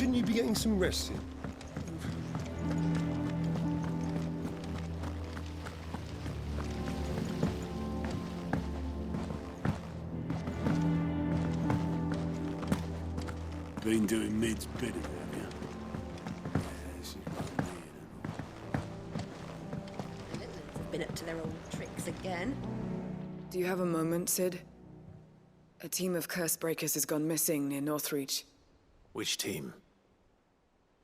Shouldn't you be getting some rest in? Been doing Mid's bidding, have you? Yes, you've got me The Litlands have been up to their old tricks again. Do you have a moment, Sid? A team of curse breakers has gone missing near Northreach. Which team?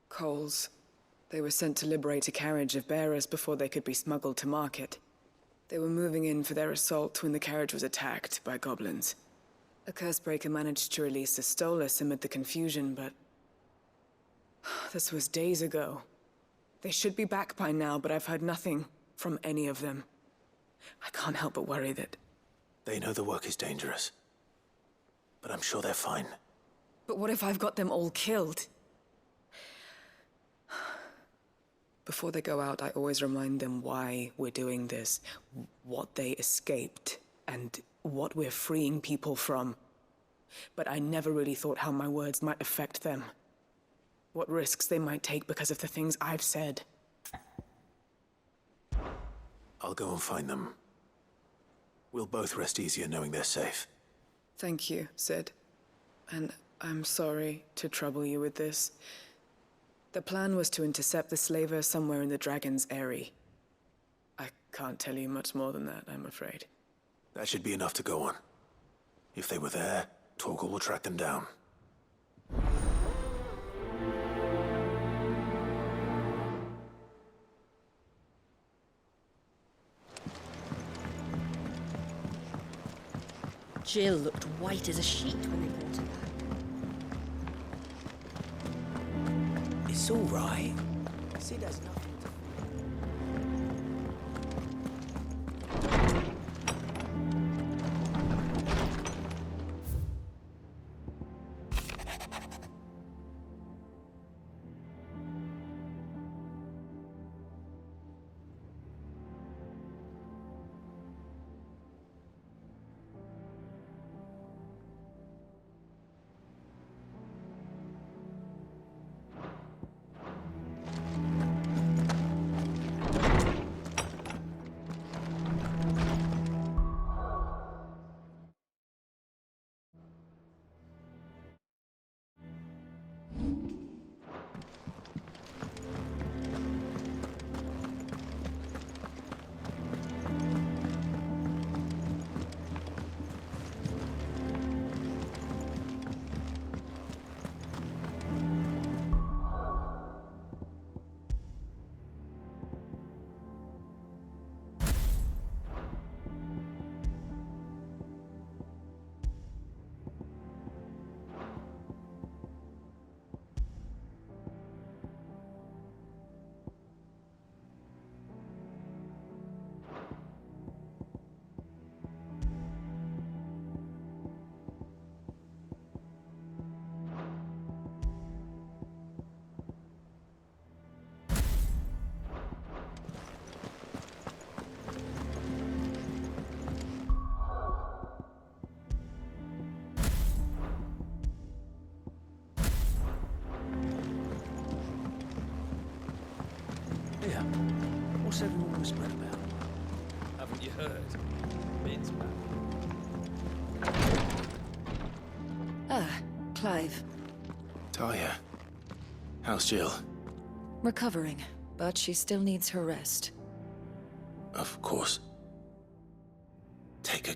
Coles. They were sent to liberate a carriage of bearers before they could be smuggled to market. They were moving in for their assault when the carriage was attacked by goblins. A cursebreaker managed to release a Stolas amid the confusion, but... this was days ago. They should be back by now, but I've heard nothing from any of them. I can't help but worry that... They know the work is dangerous. But I'm sure they're fine. But what if I've got them all killed? Before they go out, I always remind them why we're doing this, what they escaped, and what we're freeing people from. But I never really thought how my words might affect them. What risks they might take because of the things I've said. I'll go and find them. We'll both rest easier knowing they're safe. Thank you, Sid. And I'm sorry to trouble you with this. The plan was to intercept the slaver somewhere in the Dragon's Eyrie. I can't tell you much more than that, I'm afraid. That should be enough to go on. If they were there, Torgal will track them down. Jill looked white as a sheet when they brought her back. It's all right. Sid has nothing to... Yeah. What's everyone whispering about? Haven't you heard? Mid's back. Ah, Clive. Talia. How's Jill? Recovering, but she still needs her rest. Of course. Take a...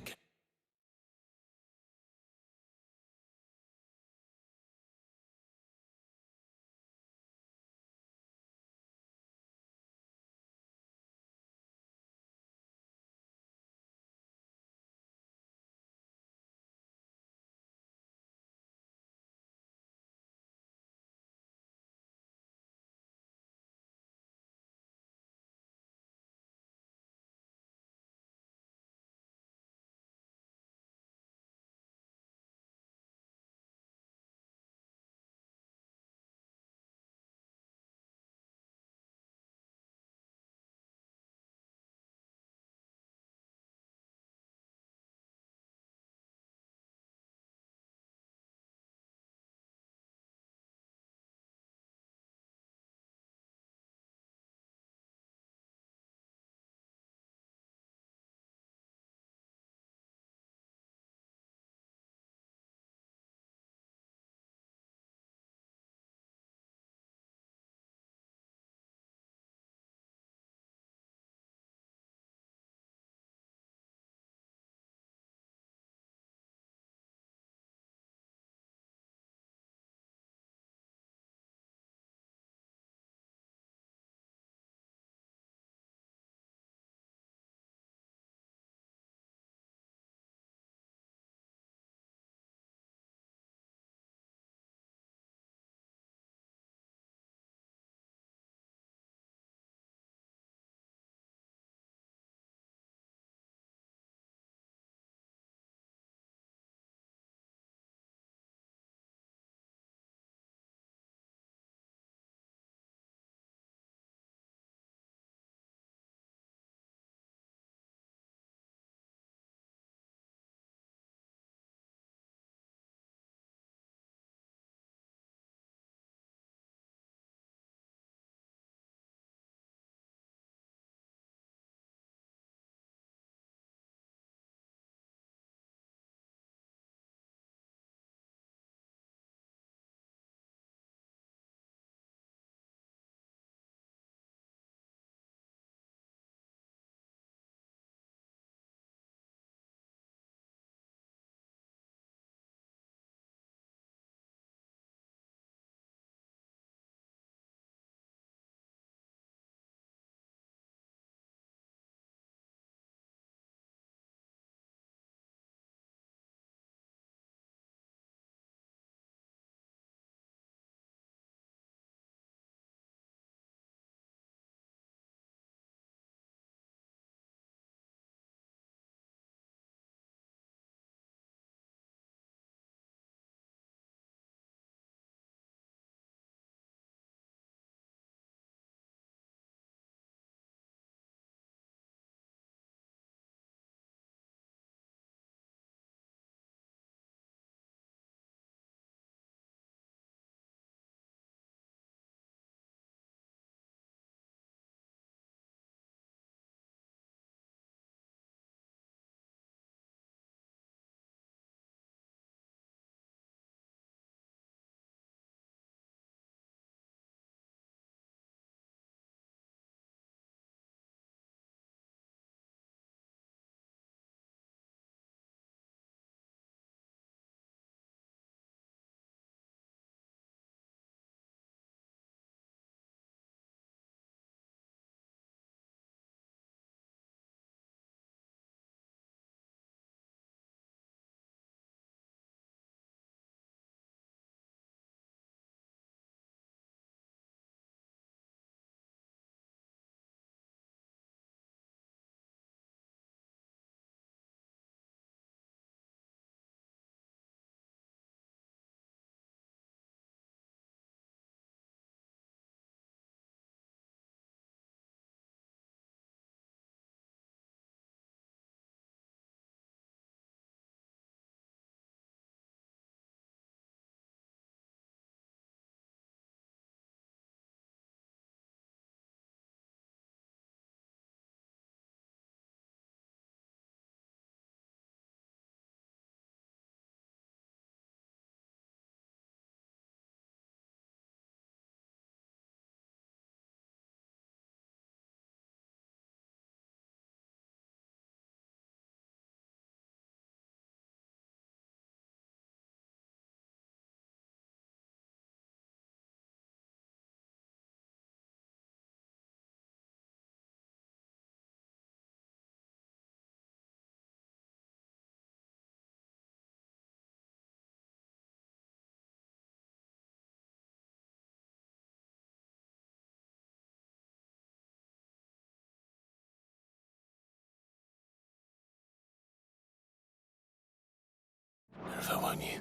now, won't you?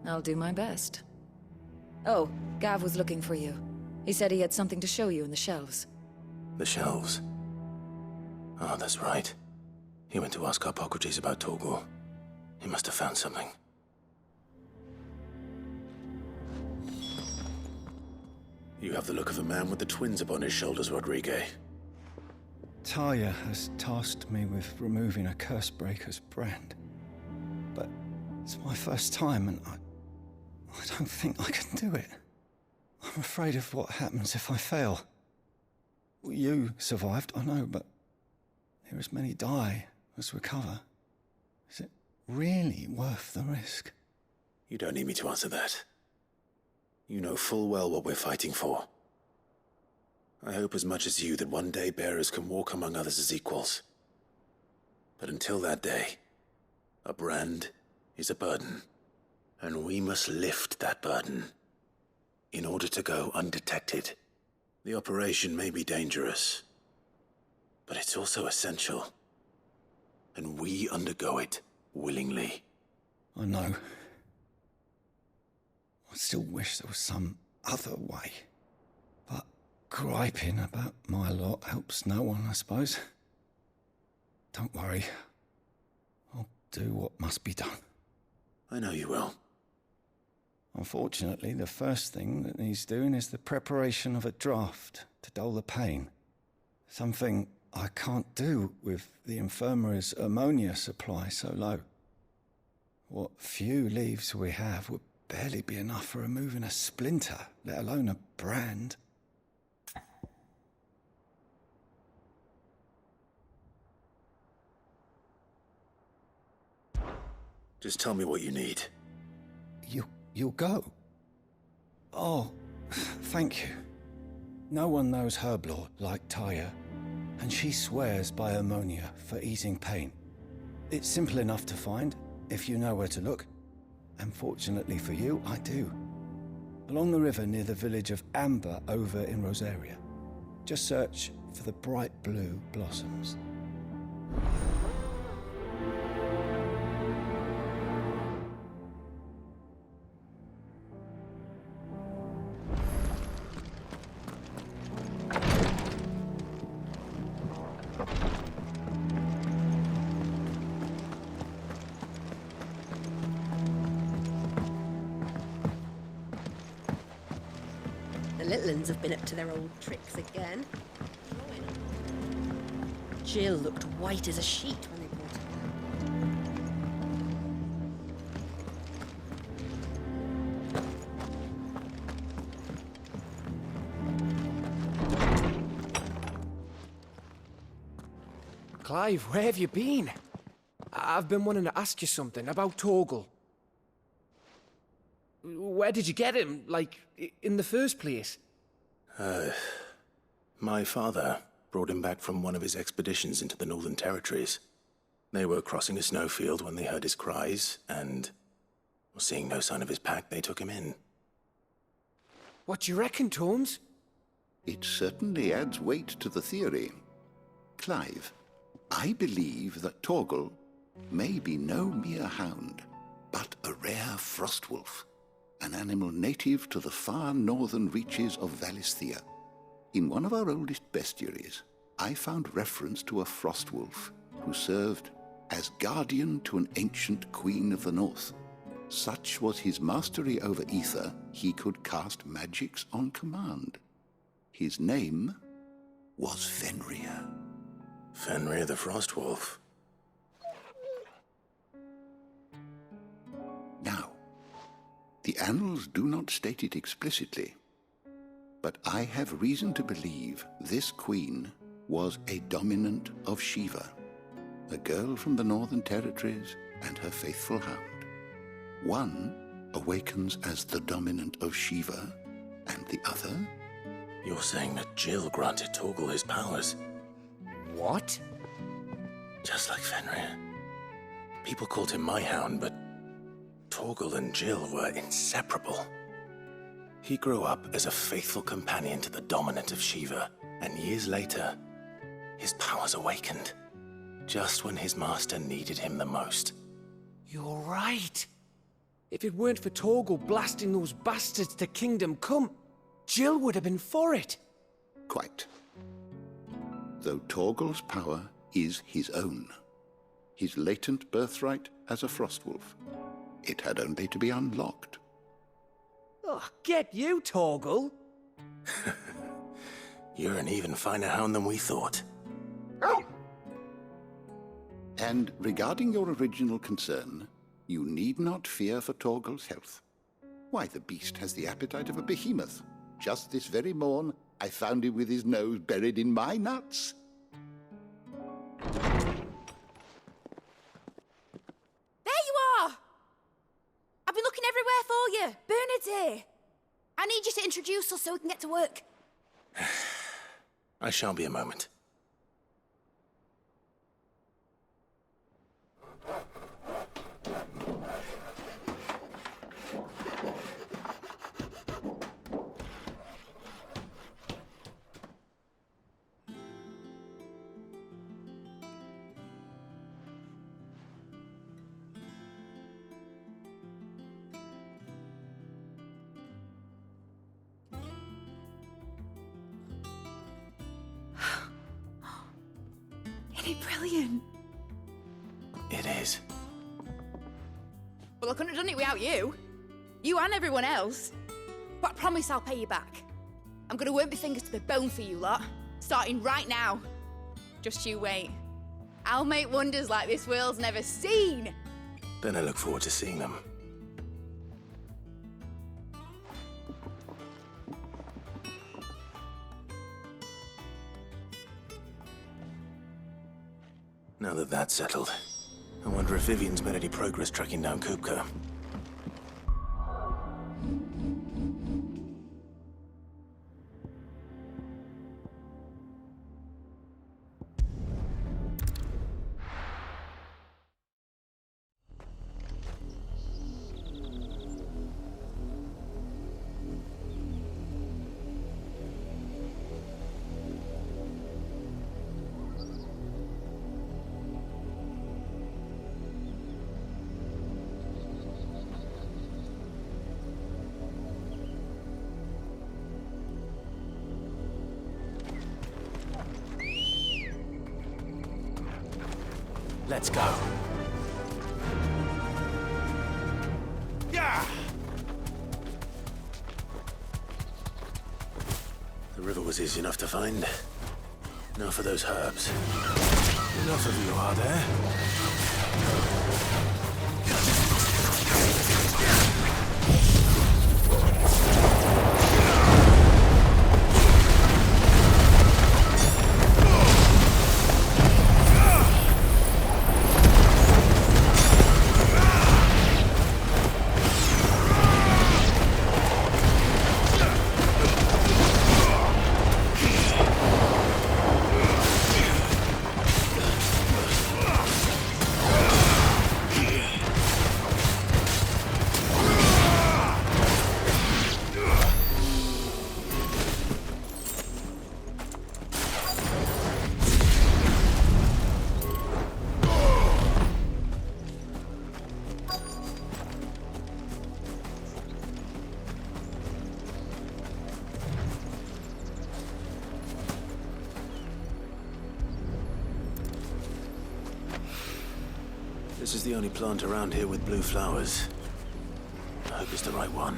I'll do my best. Oh, Gav was looking for you. He said he had something to show you in the shelves. The shelves. Oh, that's right. He went to ask Harpocrates about Torgal. He must have found something. You have the look of a man with the twins upon his shoulders, Rodrigue. Talia has tasked me with removing a Cursebreaker's brand. But it's my first time, and I don't think I can do it. I'm afraid of what happens if I fail. You survived, I know, but there as many die as recover. Is it really worth the risk? You don't need me to answer that. You know full well what we're fighting for. I hope as much as you that one day bearers can walk among others as equals. But until that day, a brand is a burden, and we must lift that burden in order to go undetected. The operation may be dangerous, but it's also essential, and we undergo it willingly. I know. I still wish there was some other way. But griping about my lot helps no one, I suppose. Don't worry. I'll do what must be done. I know you will. Unfortunately, the first thing that needs doing is the preparation of a draft to dull the pain. Something I can't do with the infirmary's ammonia supply so low. What few leaves we have would barely be enough for removing a splinter, let alone a brand. Just tell me what you need. You'll go? Oh, thank you. No one knows Herblore like Taya, and she swears by ammonia for easing pain. It's simple enough to find, if you know where to look. And fortunately for you, I do. Along the river near the village of Amber over in Rosaria. Just search for the bright blue blossoms. The Litlins have been up to their old tricks again. Jill looked white as a sheet when they brought her. Clive, where have you been? I've been wanting to ask you something about Torgal. Where did you get him, like, in the first place? My father brought him back from one of his expeditions into the Northern Territories. They were crossing a snowfield when they heard his cries, and seeing no sign of his pack, they took him in. What do you reckon, Tomes? It certainly adds weight to the theory. Clive, I believe that Torgal may be no mere hound, but a rare frostwolf, an animal native to the far northern reaches of Valisthea. In one of our oldest bestiaries, I found reference to a frostwolf who served as guardian to an ancient queen of the north. Such was his mastery over ether, he could cast magics on command. His name was Fenrir. Fenrir the Frostwolf. Now, the annals do not state it explicitly, but I have reason to believe this queen was a dominant of Shiva, a girl from the Northern Territories and her faithful hound. One awakens as the dominant of Shiva, and the other? You're saying that Jill granted Torgal his powers? What? Just like Fenrir. People called him my hound, but Torgal and Jill were inseparable. He grew up as a faithful companion to the dominant of Shiva, and years later, his powers awakened, just when his master needed him the most. You're right. If it weren't for Torgal blasting those bastards to Kingdom Come, Jill would have been for it. Quite. Though Torgal's power is his own, his latent birthright as a Frostwolf, it had only to be unlocked. Oh, get you, Torgal! You're an even finer hound than we thought. And regarding your original concern, you need not fear for Torgal's health. Why, the beast has the appetite of a behemoth. Just this very morn, I found him with his nose buried in my nuts. There you are! I've been looking everywhere for you. Bernard's here. I need you to introduce us so we can get to work. I shan't be a moment. Isn't it brilliant? It is. Well, I couldn't have done it without you. You and everyone else. But I promise I'll pay you back. I'm gonna work my fingers to the bone for you lot, starting right now. Just you wait. I'll make wonders like this world's never seen. Then I look forward to seeing them. Now that that's settled, I wonder if Vivian's made any progress tracking down Kupka. Let's go. Yeah! The river was easy enough to find. Now for those herbs. Enough of you, are there? This is the only plant around here with blue flowers. I hope it's the right one.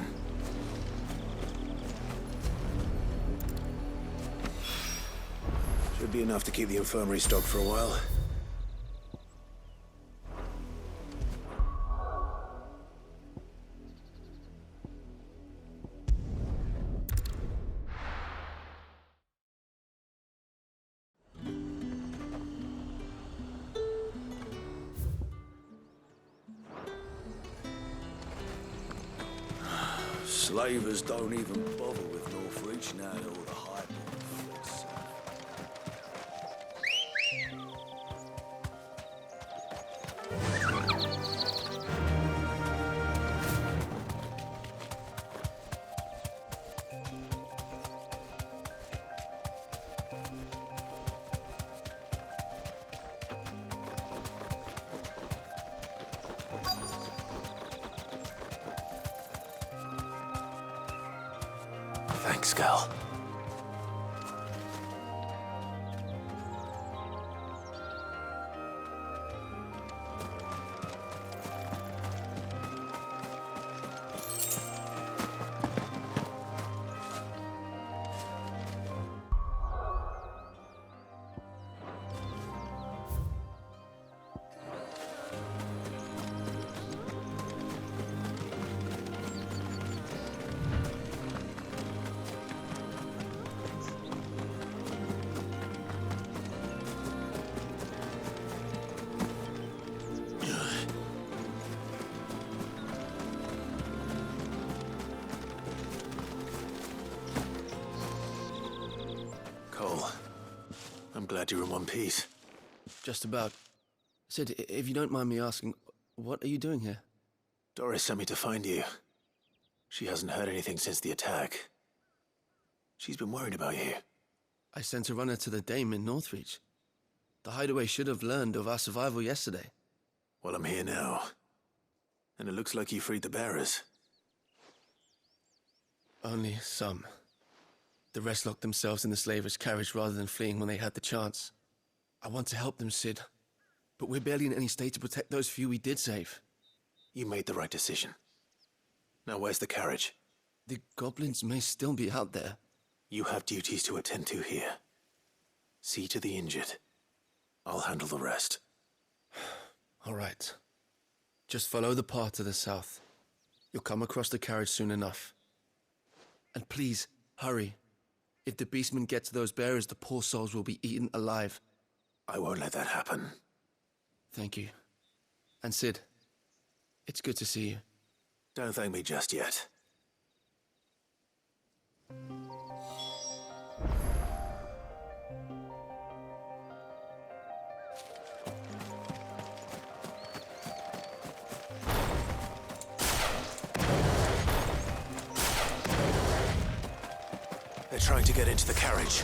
Should be enough to keep the infirmary stocked for a while. Slavers don't even bother with Northreach now that all the hype on the fleet's Thanks, Gal. Cole, I'm glad you're in one piece. Just about. Sid, if you don't mind me asking, what are you doing here? Doris sent me to find you. She hasn't heard anything since the attack. She's been worried about you. I sent a runner to the Dame in Northreach. The Hideaway should have learned of our survival yesterday. Well, I'm here now. And it looks like you freed the bearers. Only some. The rest locked themselves in the slavers' carriage rather than fleeing when they had the chance. I want to help them, Sid. But we're barely in any state to protect those few we did save. You made the right decision. Now where's the carriage? The goblins may still be out there. You have duties to attend to here. See to the injured. I'll handle the rest. All right. Just follow the path to the south. You'll come across the carriage soon enough. And please, hurry. If the beastmen get to those bearers, the poor souls will be eaten alive. I won't let that happen. Thank you. And Sid, it's good to see you. Don't thank me just yet. They're trying to get into the carriage.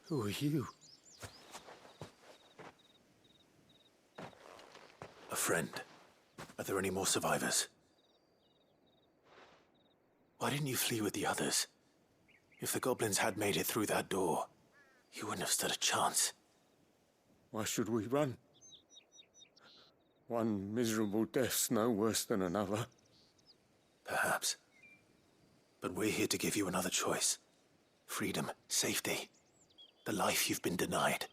Who are you? A friend. Are there any more survivors? Why didn't you flee with the others? If the goblins had made it through that door, you wouldn't have stood a chance. Why should we run? One miserable death's no worse than another. Perhaps. But we're here to give you another choice. Freedom, safety, the life you've been denied.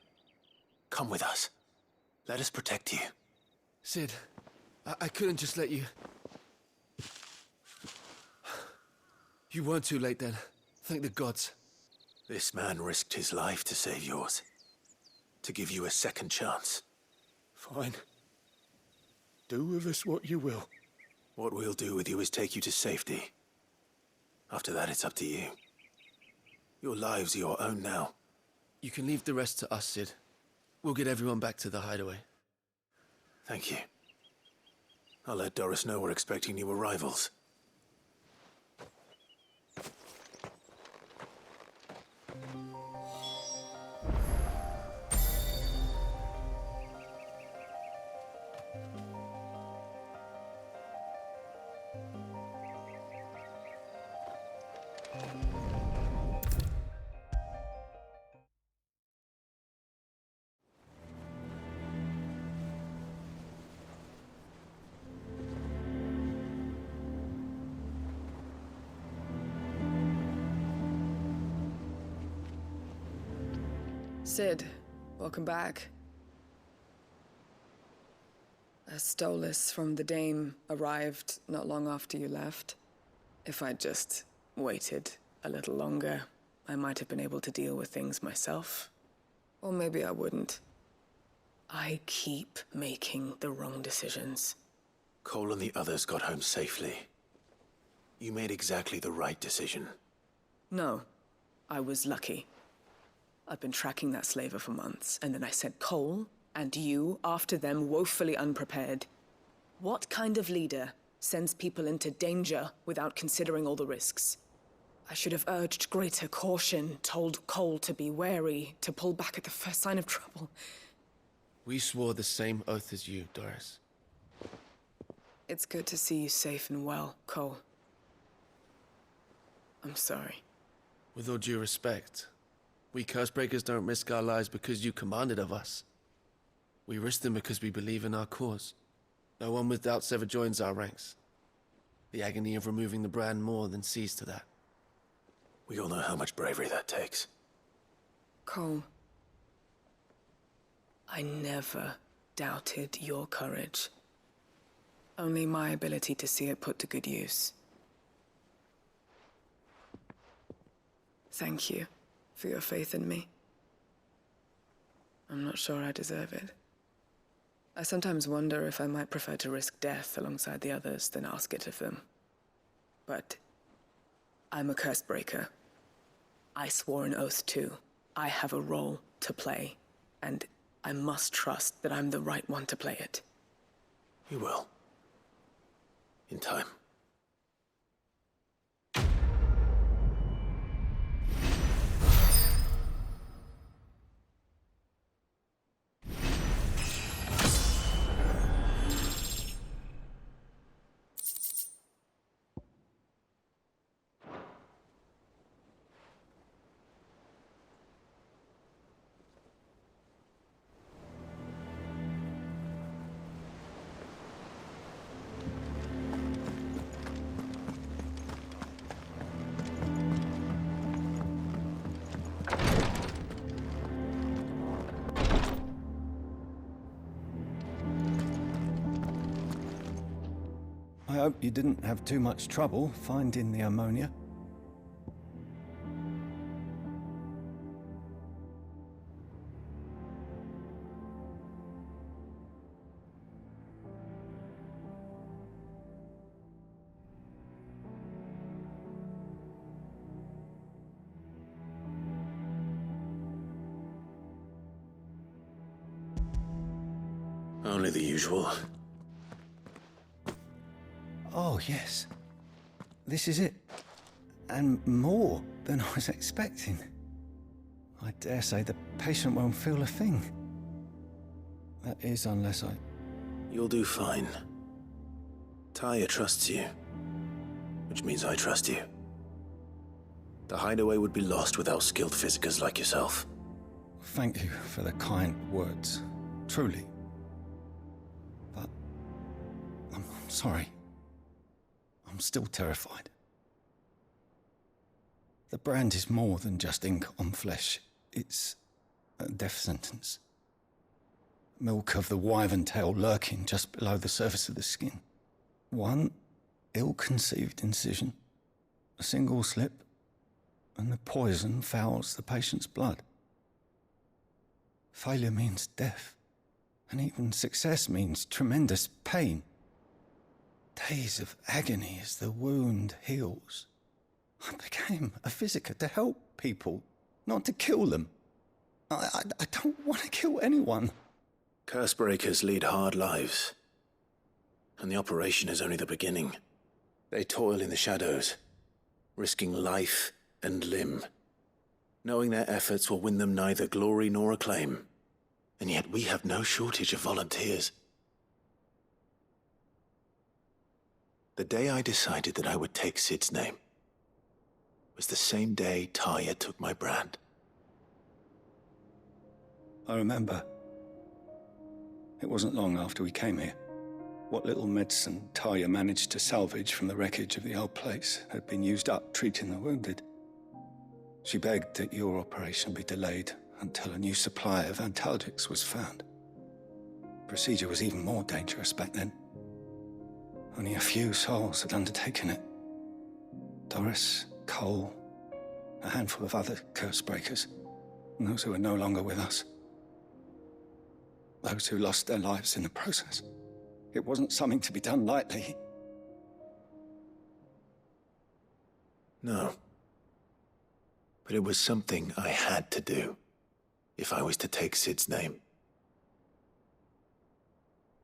Come with us. Let us protect you. Sid, I couldn't just let you... You weren't too late then. Thank the gods. This man risked his life to save yours. To give you a second chance. Fine. Do with us what you will. What we'll do with you is take you to safety. After that, it's up to you. Your lives are your own now. You can leave the rest to us, Sid. We'll get everyone back to the hideaway. Thank you. I'll let Doris know we're expecting new arrivals. Sid, welcome back. A Stolas from the Dame arrived not long after you left. If I'd just waited a little longer, I might have been able to deal with things myself. Or maybe I wouldn't. I keep making the wrong decisions. Cole and the others got home safely. You made exactly the right decision. No, I was lucky. I've been tracking that slaver for months, and then I sent Cole and you after them woefully unprepared. What kind of leader sends people into danger without considering all the risks? I should have urged greater caution, told Cole to be wary, to pull back at the first sign of trouble. We swore the same oath as you, Doris. It's good to see you safe and well, Cole. I'm sorry. With all due respect, we Cursebreakers don't risk our lives because you commanded of us. We risk them because we believe in our cause. No one with doubts ever joins our ranks. The agony of removing the brand more than sees to that. We all know how much bravery that takes. Cole, I never doubted your courage. Only my ability to see it put to good use. Thank you for your faith in me. I'm not sure I deserve it. I sometimes wonder if I might prefer to risk death alongside the others than ask it of them. But I'm a Cursebreaker. I swore an oath too. I have a role to play, and I must trust that I'm the right one to play it. You will. In time. I hope you didn't have too much trouble finding the ammonia. Only the usual. Oh, yes. This is it. And more than I was expecting. I dare say the patient won't feel a thing. That is, unless I... You'll do fine. Tyre trusts you, which means I trust you. The hideaway would be lost without skilled physicers like yourself. Thank you for the kind words. Truly. But... I'm sorry. I'm still terrified. The brand is more than just ink on flesh. It's a death sentence. Milk of the wyvern tail lurking just below the surface of the skin. One ill-conceived incision, a single slip, and the poison fouls the patient's blood. Failure means death, and even success means tremendous pain. Days of agony as the wound heals. I became a physiker to help people, not to kill them. I don't want to kill anyone. Cursebreakers lead hard lives, and the operation is only the beginning. They toil in the shadows, risking life and limb, knowing their efforts will win them neither glory nor acclaim. And yet we have no shortage of volunteers. The day I decided that I would take Sid's name was the same day Tyre took my brand. I remember. It wasn't long after we came here. What little medicine Talia managed to salvage from the wreckage of the old place had been used up treating the wounded. She begged that your operation be delayed until a new supply of antalgics was found. Procedure was even more dangerous back then. Only a few souls had undertaken it. Doris, Cole, a handful of other Cursebreakers, and those who are no longer with us. Those who lost their lives in the process. It wasn't something to be done lightly. No. But it was something I had to do, if I was to take Sid's name.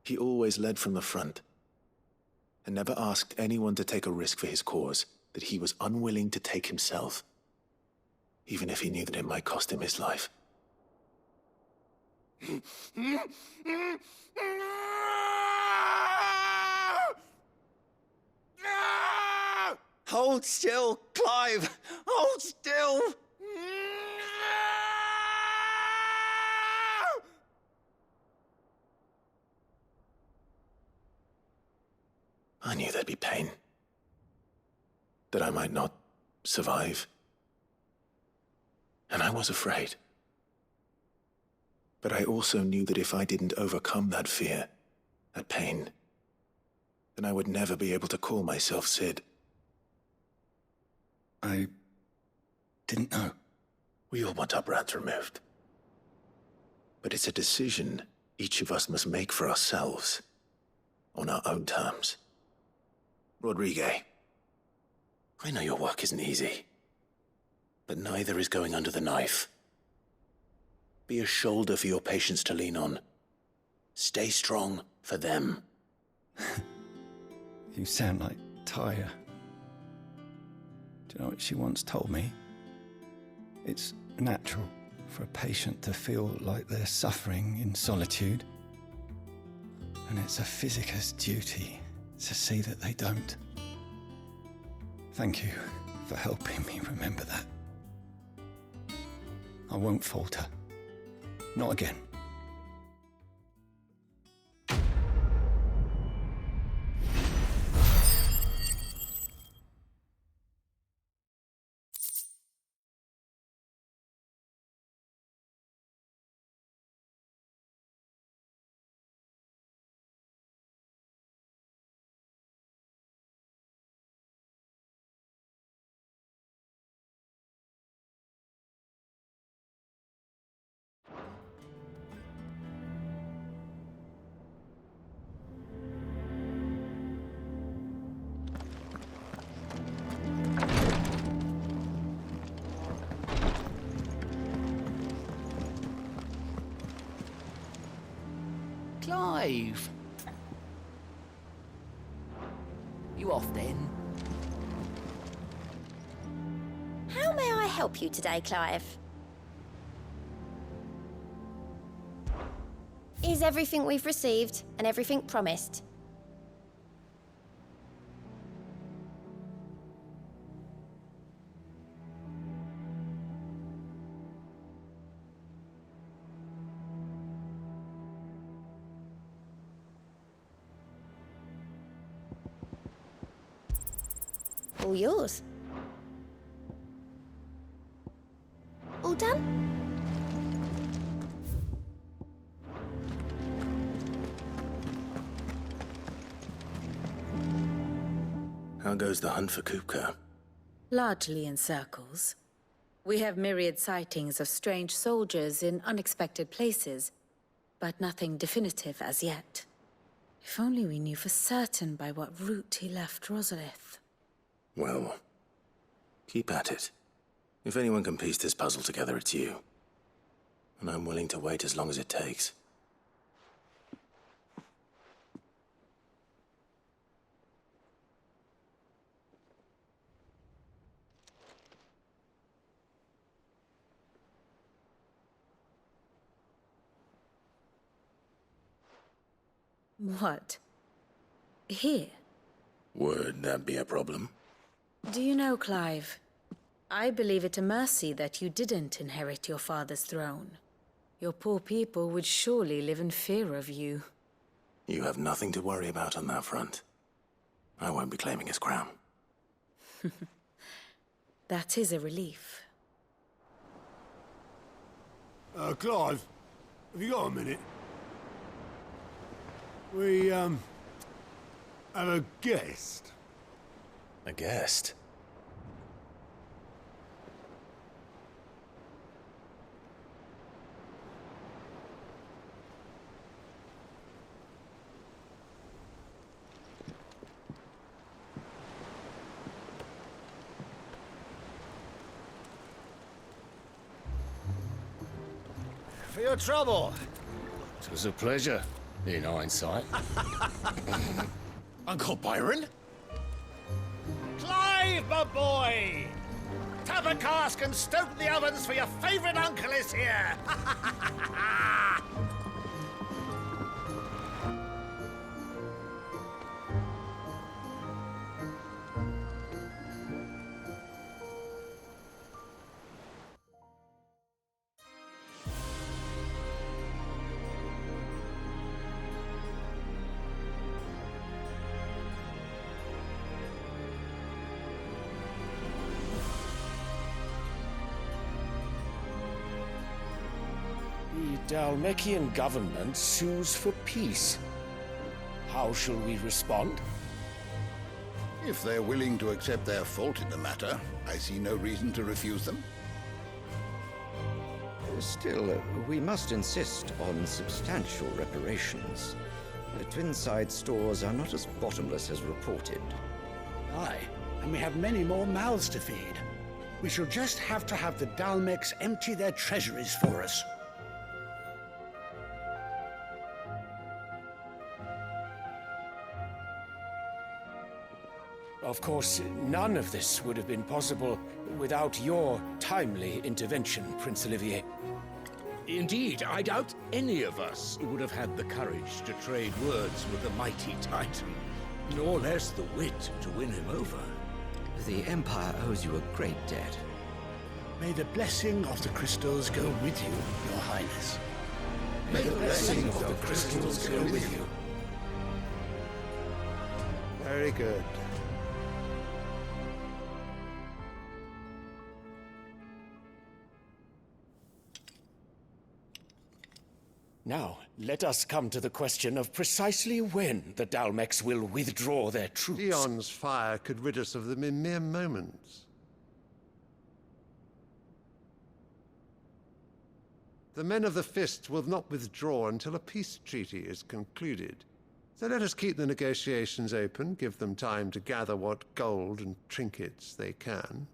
He always led from the front, and never asked anyone to take a risk for his cause that he was unwilling to take himself, even if he knew that it might cost him his life. Hold still, Clive! Hold still! I knew there'd be pain. That I might not survive. And I was afraid. But I also knew that if I didn't overcome that fear, that pain, then I would never be able to call myself Sid. I didn't know. We all want our brands removed. But it's a decision each of us must make for ourselves, on our own terms. Rodriguez, I know your work isn't easy, but neither is going under the knife. Be a shoulder for your patients to lean on. Stay strong for them. You sound like Tyre. Do you know what she once told me? It's natural for a patient to feel like they're suffering in solitude. And it's a physiker's duty to see that they don't. Thank you for helping me remember that. I won't falter. Not again. Clive! You off then? How may I help you today, Clive? is everything we've received and everything promised. All yours. All done? How goes the hunt for Kupka? Largely in circles. We have myriad sightings of strange soldiers in unexpected places, but nothing definitive as yet. If only we knew for certain by what route he left Rosalith. Well, keep at it. If anyone can piece this puzzle together, it's you. And I'm willing to wait as long as it takes. What? Here? Would that be a problem? Do you know, Clive? I believe it a mercy that you didn't inherit your father's throne. Your poor people would surely live in fear of you. You have nothing to worry about on that front. I won't be claiming his crown. That is a relief. Clive, have you got a minute? We, have a guest. A guest? For your trouble. It was a pleasure, in hindsight. Uncle Byron? Clive, my boy! Tap a cask and stoke the ovens for your favourite uncle is here! The Dhalmekian government sues for peace. How shall we respond? If they're willing to accept their fault in the matter, I see no reason to refuse them. Still, we must insist on substantial reparations. The Twinside stores are not as bottomless as reported. Aye, and we have many more mouths to feed. We shall just have to have the Dhalmex empty their treasuries for us. Of course, none of this would have been possible without your timely intervention, Prince Olivier. Indeed, I doubt any of us would have had the courage to trade words with the mighty Titan, nor less the wit to win him over. The Empire owes you a great debt. May the blessing of the crystals go with you, Your Highness. May the blessing of the crystals go with you. Very good. Now, let us come to the question of precisely when the Dhalmex will withdraw their troops. Dion's fire could rid us of them in mere moments. The men of the Fist will not withdraw until a peace treaty is concluded. So let us keep the negotiations open, give them time to gather what gold and trinkets they can.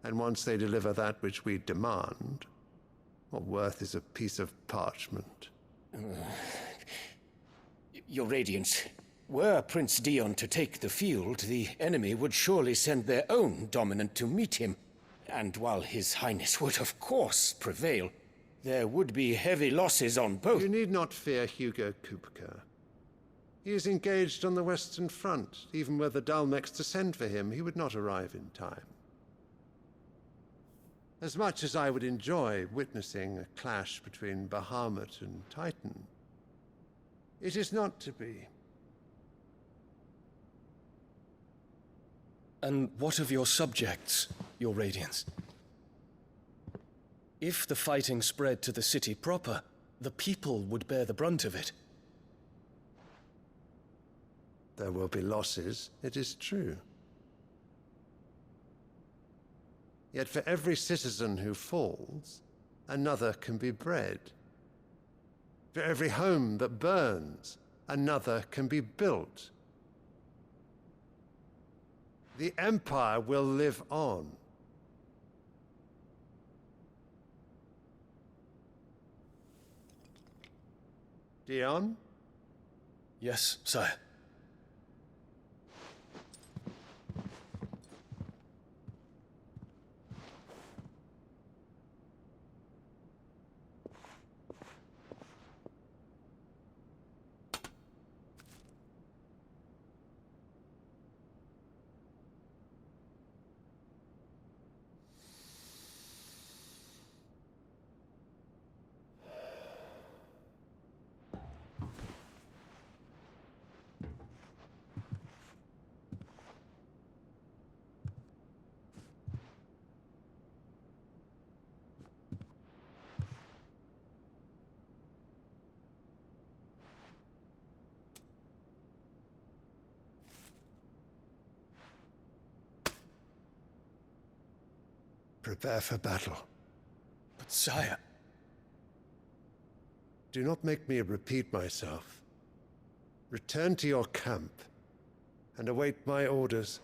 And once they deliver that which we demand, what worth is a piece of parchment? Your Radiance, were Prince Dion to take the field, the enemy would surely send their own dominant to meet him. And while His Highness would of course prevail, There would be heavy losses on both. You need not fear Hugo Kupka. He is engaged on the Western Front. Even were the Dalmex to send for him, he would not arrive in time. As much as I would enjoy witnessing a clash between Bahamut and Titan, it is not to be. And what of your subjects, your Radiance? If the fighting spread to the city proper, the people would bear the brunt of it. There will be losses, it is true. Yet for every citizen who falls, another can be bred. For every home that burns, another can be built. The Empire will live on. Dion? Yes, sire. Prepare for battle. But sire... Do not make me repeat myself. Return to your camp and await my orders.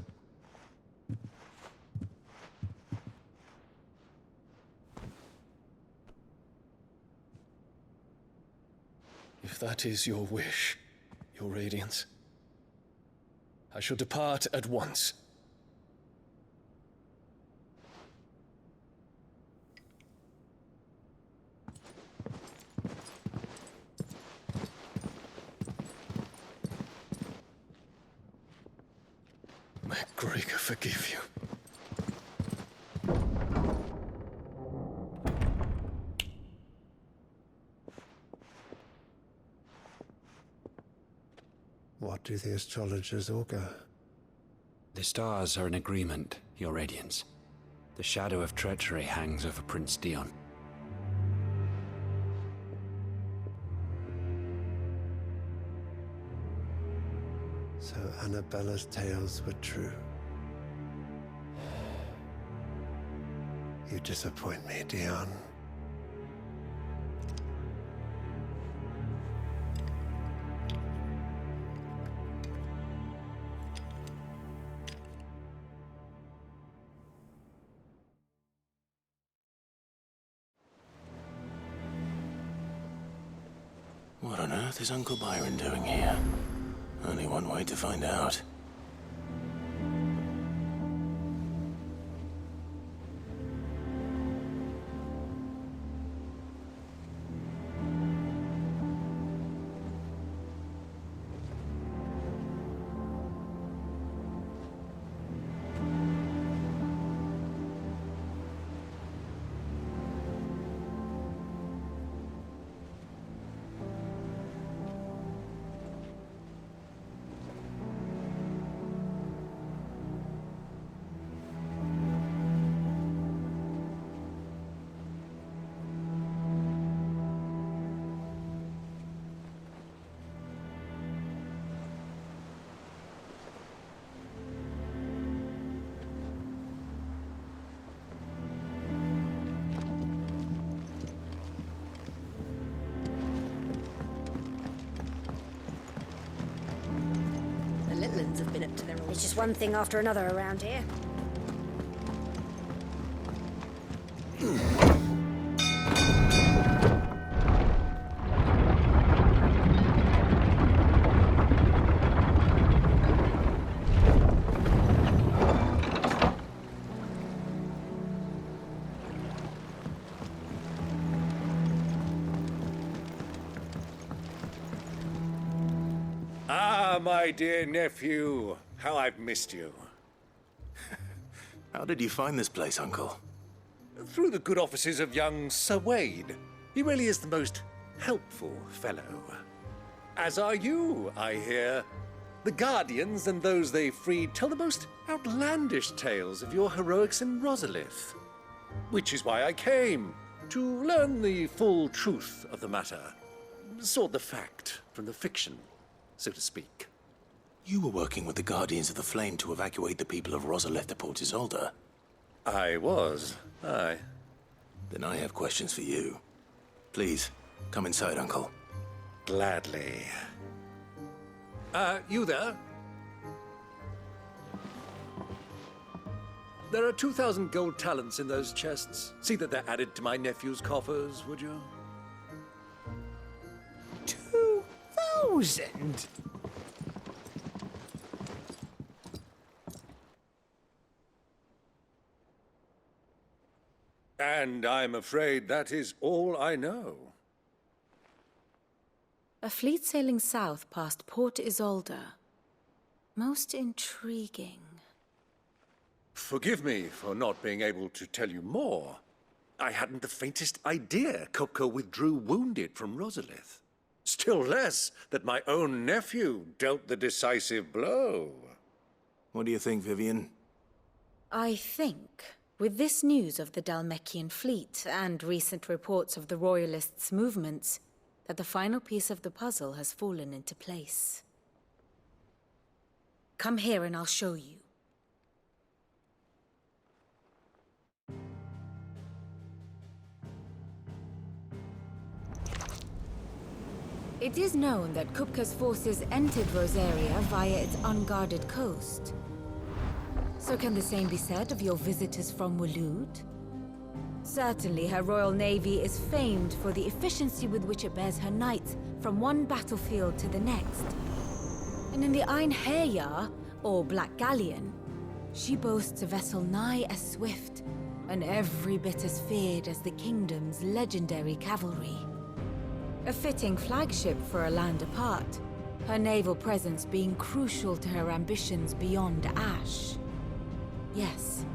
If that is your wish, your Radiance, I shall depart at once. May Gregor forgive you. What do the astrologers augur? The stars are in agreement, Your Radiance. The shadow of treachery hangs over Prince Dion. So Annabella's tales were true. You disappoint me, Dion. What on earth is Uncle Byron doing here? Only one way to find out. Have been up to their own. It's just one thing after another around here. Ah, my dear nephew. How I've missed you. How did you find this place, Uncle? Through the good offices of young Sir Wade. He really is the most helpful fellow. As are you, I hear. The Guardians and those they freed tell the most outlandish tales of your heroics in Rosalith. Which is why I came, to learn the full truth of the matter. Sort the fact from the fiction, so to speak. You were working with the Guardians of the Flame to evacuate the people of Rosalith to Port Isolde. I was, aye. Then I have questions for you. Please, come inside, Uncle. Gladly. You there? There are 2,000 gold talents in those chests. See that they're added to my nephew's coffers, would you? 2,000? And I'm afraid that is all I know. A fleet sailing south past Port Isolde. Most intriguing. Forgive me for not being able to tell you more. I hadn't the faintest idea Kupka withdrew wounded from Rosalith. Still less that my own nephew dealt the decisive blow. What do you think, Vivian? I think, with this news of the Dhalmekian fleet and recent reports of the Royalists' movements, that the final piece of the puzzle has fallen into place. Come here and I'll show you. It is known that Kupka's forces entered Rosaria via its unguarded coast. So can the same be said of your visitors from Waloed? Certainly, her Royal Navy is famed for the efficiency with which it bears her knights from one battlefield to the next. And in the Einherjar, or Black Galleon, she boasts a vessel nigh as swift and every bit as feared as the kingdom's legendary cavalry. A fitting flagship for a land apart, her naval presence being crucial to her ambitions beyond Ash. Yes,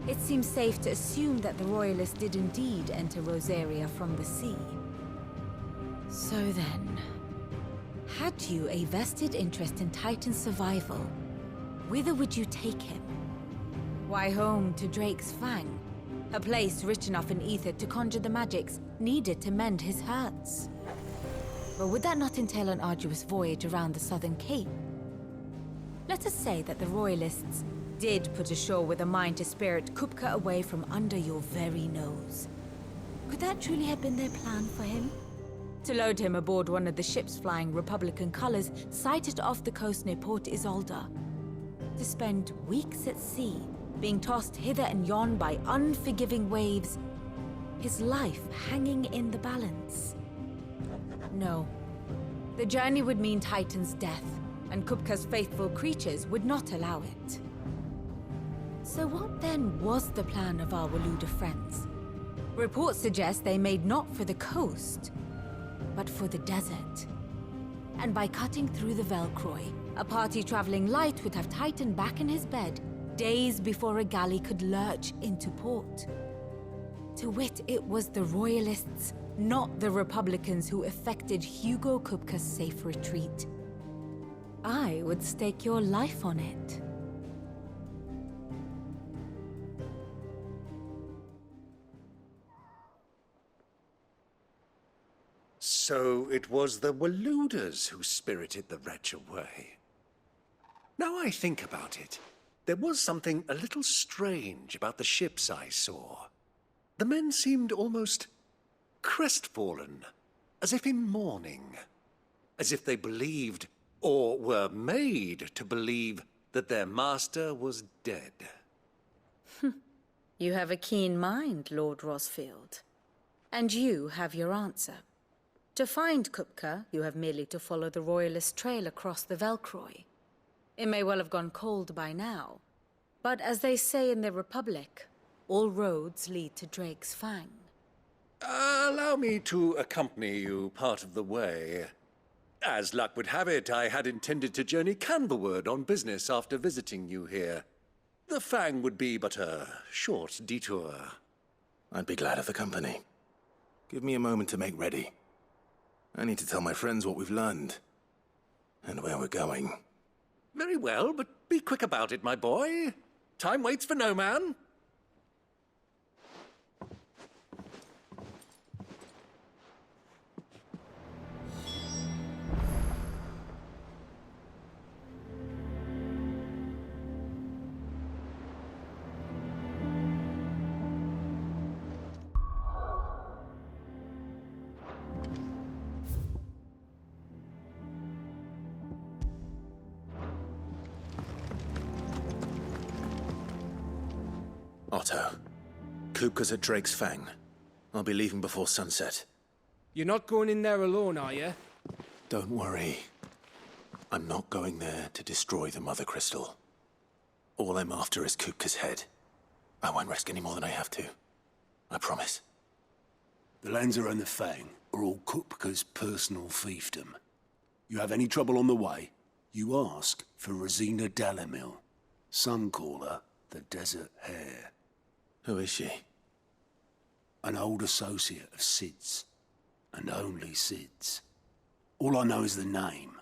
it seems safe to assume that the Royalists did indeed enter Rosaria from the sea. So then, had you a vested interest in Titan's survival, whither would you take him? Why, home to Drake's Fang, a place rich enough in ether to conjure the magics needed to mend his hurts. But would that not entail an arduous voyage around the southern cape? Let us say that the Royalists did put ashore with a mind to spirit Kupka away from under your very nose. Could that truly have been their plan for him? To load him aboard one of the ships flying Republican colors sighted off the coast near Port Isolde. To spend weeks at sea, being tossed hither and yon by unforgiving waves, his life hanging in the balance. No. The journey would mean Titan's death, and Kupka's faithful creatures would not allow it. So what then was the plan of our Waloed friends? Reports suggest they made not for the coast, but for the desert. And by cutting through the Velcroy, a party traveling light would have Titan back in his bed days before a galley could lurch into port. To wit, it was the Royalists, not the Republicans, who effected Hugo Kupka's safe retreat. I would stake your life on it. So it was the Waloeders who spirited the wretch away. Now I think about it, there was something a little strange about the ships I saw. The men seemed almost crestfallen, as if in mourning, as if they believed, or were made to believe, that their master was dead. You have a keen mind, Lord Rosfield. And you have your answer. To find Kupka, you have merely to follow the Royalist trail across the Velcroy. It may well have gone cold by now, but as they say in the Republic, all roads lead to Drake's Fang. Allow me to accompany you part of the way. As luck would have it, I had intended to journey Candlewood on business after visiting you here. The Fang would be but a short detour. I'd be glad of the company. Give me a moment to make ready. I need to tell my friends what we've learned and where we're going. Very well, but be quick about it, my boy. Time waits for no man. Otto, Kupka's at Drake's Fang. I'll be leaving before sunset. You're not going in there alone, are you? Don't worry. I'm not going there to destroy the Mother Crystal. All I'm after is Kupka's head. I won't risk any more than I have to. I promise. The Lanza and the Fang are all Kupka's personal fiefdom. You have any trouble on the way, you ask for Rosina Dalimil. Some call her the Desert Hare. Who is she? An old associate of Sid's, and only Sid's. All I know is the name,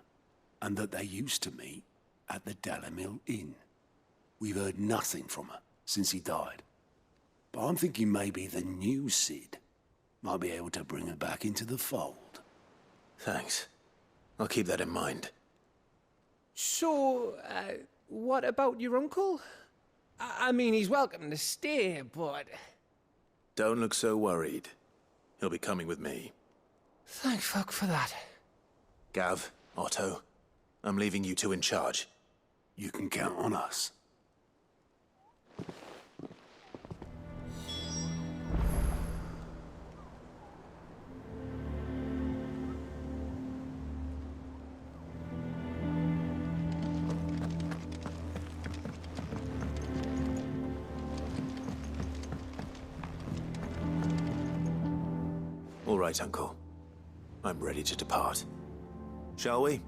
and that they used to meet at the Dalimil Inn. We've heard nothing from her since he died. But I'm thinking maybe the new Sid might be able to bring her back into the fold. Thanks. I'll keep that in mind. So, what about your uncle? I mean, he's welcome to stay, but... Don't look so worried. He'll be coming with me. Thank fuck for that. Gav, Otto, I'm leaving you two in charge. You can count on us. All right, Uncle. I'm ready to depart. Shall we?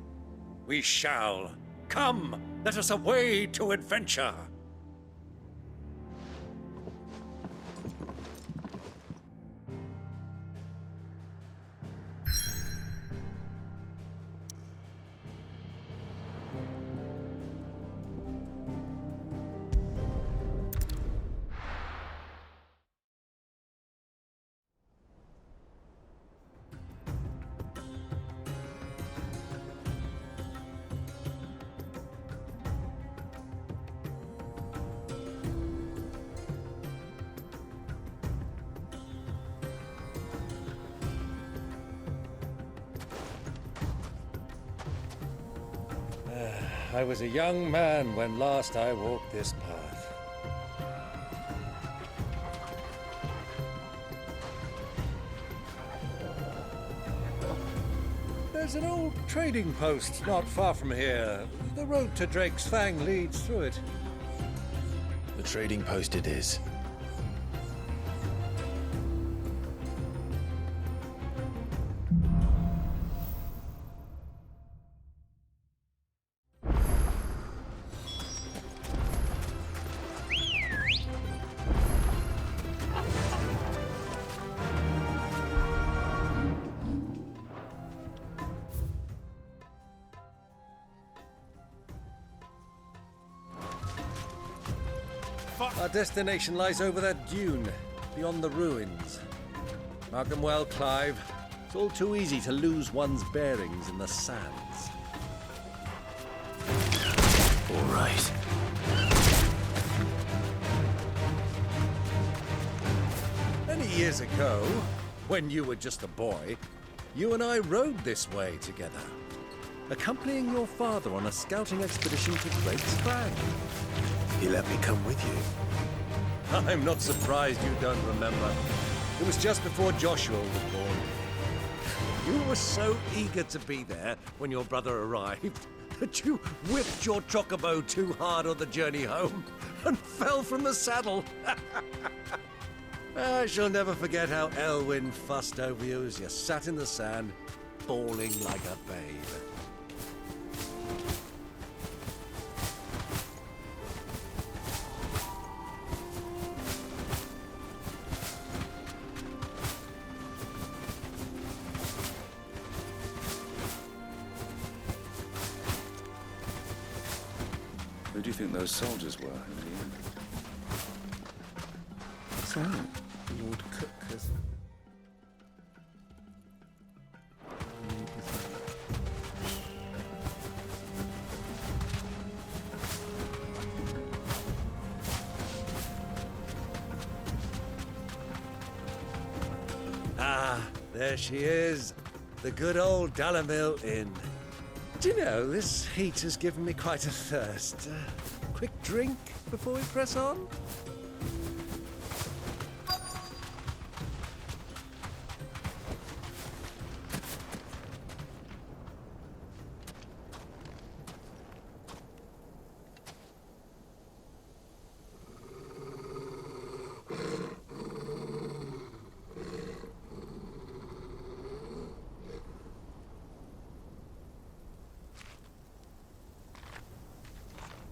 We shall. Come, let us away to adventure. I was a young man when last I walked this path. There's an old trading post not far from here. The road to Drake's Fang leads through it. The trading post it is. Our destination lies over that dune, beyond the ruins. Mark them well, Clive. It's all too easy to lose one's bearings in the sands. All right. Many years ago, when you were just a boy, you and I rode this way together, accompanying your father on a scouting expedition to Drake's Fang. He let me come with you. I'm not surprised you don't remember. It was just before Joshua was born. You were so eager to be there when your brother arrived that you whipped your chocobo too hard on the journey home and fell from the saddle. I shall never forget how Elwyn fussed over you as you sat in the sand, bawling like a babe. Who do you think those soldiers were in the end? So, Lord Cook has... Ah, there she is. The good old Dalamil Inn. Do you know, this heat has given me quite a thirst. Quick drink before we press on?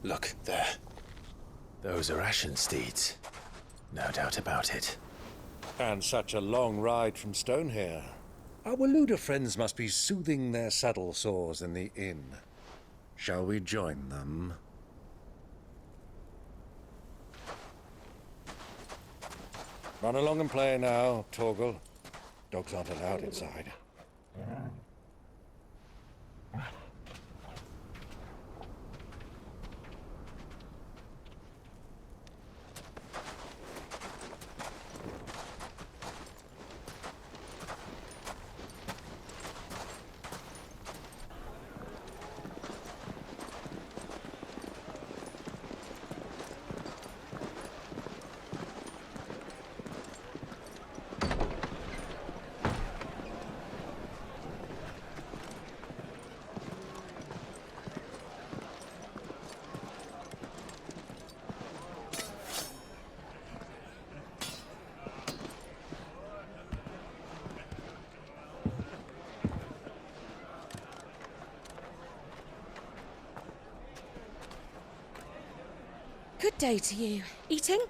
Look, there. Those are Ashen steeds. No doubt about it. And such a long ride from Stonehair. Our Waluda friends must be soothing their saddle sores in the inn. Shall we join them? Run along and play now, Torgal. Dogs aren't allowed inside. Good day to you. Eating?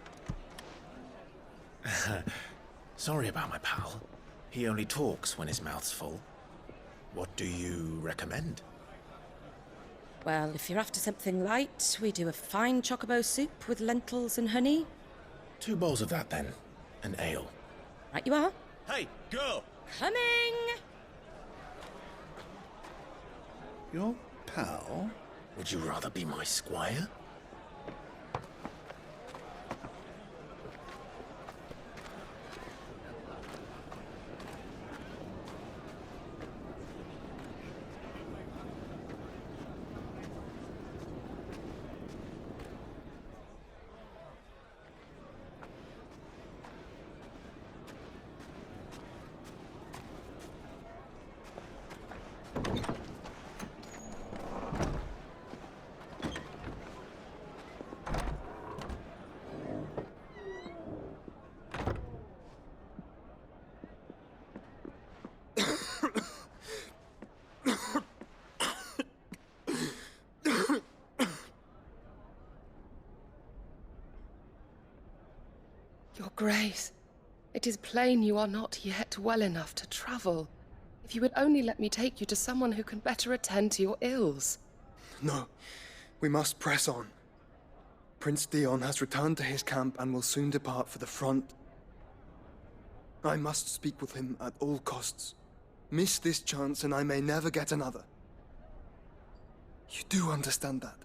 Sorry about my pal. He only talks when his mouth's full. What do you recommend? Well, if you're after something light, we do a fine chocobo soup with lentils and honey. 2 bowls of that, then. An ale. Right you are. Hey, girl! Coming! Your pal? Would you rather be my squire? Your Grace, it is plain you are not yet well enough to travel. If you would only let me take you to someone who can better attend to your ills. No, we must press on. Prince Theon has returned to his camp and will soon depart for the front. I must speak with him at all costs. Miss this chance and I may never get another. You do understand that?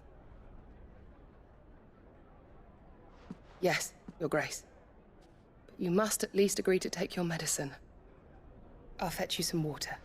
Yes, Your Grace. But you must at least agree to take your medicine. I'll fetch you some water.